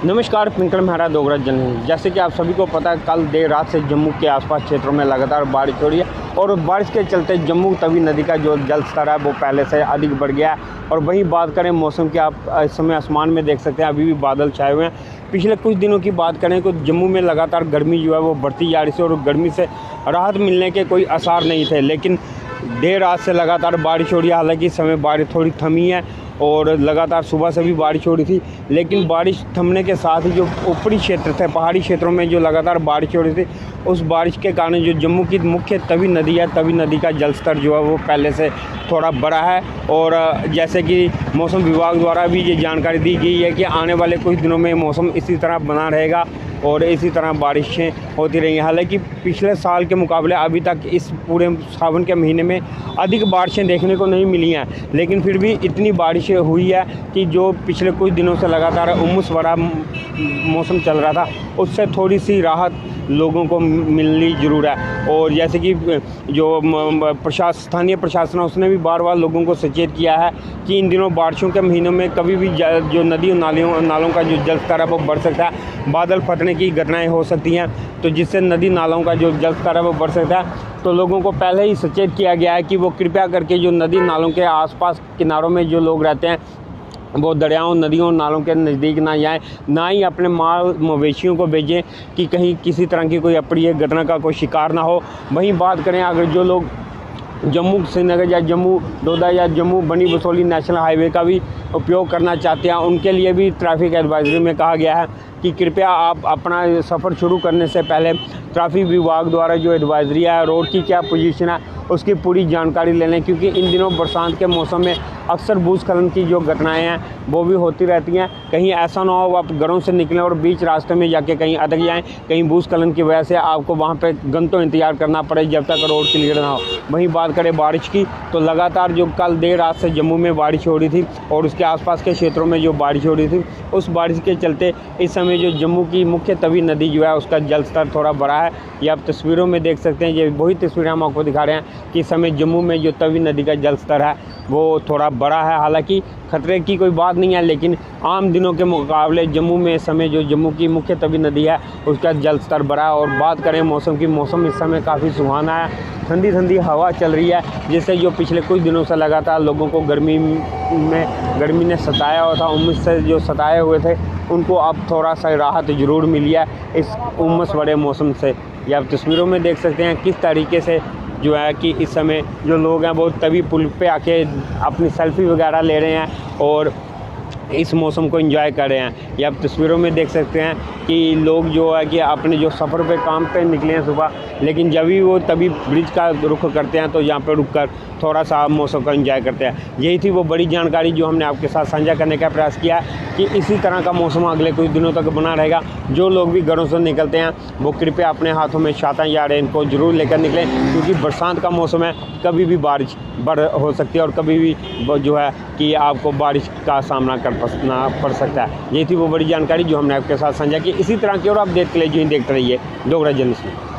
नमस्कार, पिंकल मेहरा डोगरा जनरल। जैसे कि आप सभी को पता है, कल देर रात से जम्मू के आसपास क्षेत्रों में लगातार बारिश हो रही है और बारिश के चलते जम्मू तवी नदी का जो जल स्तर है वो पहले से अधिक बढ़ गया है। और वहीं बात करें मौसम की, आप इस समय आसमान में देख सकते हैं अभी भी बादल छाए हुए हैं। पिछले कुछ दिनों की बात करें तो जम्मू में लगातार गर्मी जो है वो बढ़ती जा रही थी और गर्मी से राहत मिलने के कोई आसार नहीं थे, लेकिन देर रात से लगातार बारिश हो रही है। हालांकि इस समय बारिश थोड़ी थमी है और लगातार सुबह से भी बारिश हो रही थी, लेकिन बारिश थमने के साथ ही जो ऊपरी क्षेत्र थे, पहाड़ी क्षेत्रों में जो लगातार बारिश हो रही थी, उस बारिश के कारण जो जम्मू की मुख्य तवी नदी है, तवी नदी का जलस्तर जो है वो पहले से थोड़ा बढ़ा है। और जैसे कि मौसम विभाग द्वारा भी ये जानकारी दी गई है कि आने वाले कुछ दिनों में मौसम इसी तरह बना रहेगा और इसी तरह बारिशें होती रहेंगी। हालांकि पिछले साल के मुकाबले अभी तक इस पूरे सावन के महीने में अधिक बारिशें देखने को नहीं मिली हैं, लेकिन फिर भी इतनी बारिशें हुई है कि जो पिछले कुछ दिनों से लगातार उमस भरा मौसम चल रहा था, उससे थोड़ी सी राहत लोगों को मिलनी ज़रूर है। और जैसे कि जो स्थानीय प्रशासन है उसने भी बार बार लोगों को सचेत किया है कि इन दिनों बारिशों के महीनों में कभी भी जो नदी और नालों का जो जल स्तर है वो बढ़ सकता है, बादल फटने की घटनाएं हो सकती हैं, तो जिससे नदी नालों का जो जल स्तर है वो बढ़ सकता है। तो लोगों को पहले ही सचेत किया गया है कि वो कृपया करके जो नदी नालों के आसपास किनारों में जो लोग रहते हैं वो दरियाओं, नदियों, नालों के नज़दीक ना जाएं, ना ही अपने माल मवेशियों को भेजें कि कहीं किसी तरह की कोई अप्रिय घटना का कोई शिकार ना हो। वहीं बात करें, अगर जो लोग जम्मू श्रीनगर या जम्मू डोडा या जम्मू बनी बसोली नेशनल हाईवे का भी उपयोग करना चाहते हैं, उनके लिए भी ट्रैफिक एडवाइजरी में कहा गया है कि कृपया आप अपना सफ़र शुरू करने से पहले ट्रैफिक विभाग द्वारा जो एडवाइजरी है, रोड की क्या पोजीशन है, उसकी पूरी जानकारी ले लें, क्योंकि इन दिनों बरसात के मौसम में अक्सर भूस्खलन की जो घटनाएं हैं वो भी होती रहती हैं। कहीं ऐसा ना हो आप घरों से निकलें और बीच रास्ते में जाके कहीं अटक जाएं, कहीं भूस्खलन की वजह से आपको वहां पे घंटों इंतजार करना पड़े जब तक रोड क्लियर ना हो। वहीं बात करें बारिश की, तो लगातार जो कल देर रात से जम्मू में बारिश हो रही थी और उसके आसपास के क्षेत्रों में जो बारिश हो रही थी, उस बारिश के चलते इस समय जो जम्मू की मुख्य तवी नदी जो है उसका जल स्तर थोड़ा बढ़ा है। ये आप तस्वीरों में देख सकते हैं, ये वही तस्वीरें हम आपको दिखा रहे हैं कि इस समय जम्मू में जो तवी नदी का जल स्तर है वो थोड़ा बड़ा है। हालांकि खतरे की कोई बात नहीं है, लेकिन आम दिनों के मुकाबले जम्मू में इस समय जो जम्मू की मुख्य तवी नदी है उसका जल स्तर बढ़ा है। और बात करें मौसम की, मौसम इस समय काफ़ी सुहाना है, ठंडी ठंडी हवा चल रही है, जिससे जो पिछले कुछ दिनों से लगातार लोगों को गर्मी ने सताया हुआ था, उमस से जो सताए हुए थे, उनको अब थोड़ा सा राहत ज़रूर मिली है इस उमस भरे मौसम से। ये आप तस्वीरों में देख सकते हैं किस तरीके से जो है कि इस समय जो लोग हैं वो तवी पुल पे आके अपनी सेल्फी वगैरह ले रहे हैं और इस मौसम को एंजॉय कर रहे हैं। ये आप तस्वीरों में देख सकते हैं कि लोग जो है कि अपने जो सफ़र पे काम पे निकले हैं सुबह, लेकिन जब भी वो तभी ब्रिज का रुख करते हैं तो यहाँ पे रुककर थोड़ा सा मौसम का एंजॉय करते हैं। यही थी वो बड़ी जानकारी जो हमने आपके साथ साझा करने का प्रयास किया कि इसी तरह का मौसम अगले कुछ दिनों तक बना रहेगा। जो लोग भी घरों से निकलते हैं वो कृपया अपने हाथों में छाता या रेनकोट जरूर लेकर निकलें, क्योंकि बरसात का मौसम है, कभी भी बारिश हो सकती है और कभी भी जो है कि आपको बारिश का सामना करना पड़ सकता है। ये थी वो बड़ी जानकारी जो हमने आपके साथ साझा की। इसी तरह की और अपडेट के लिए जो देखते रहिए डोगरा जनरल।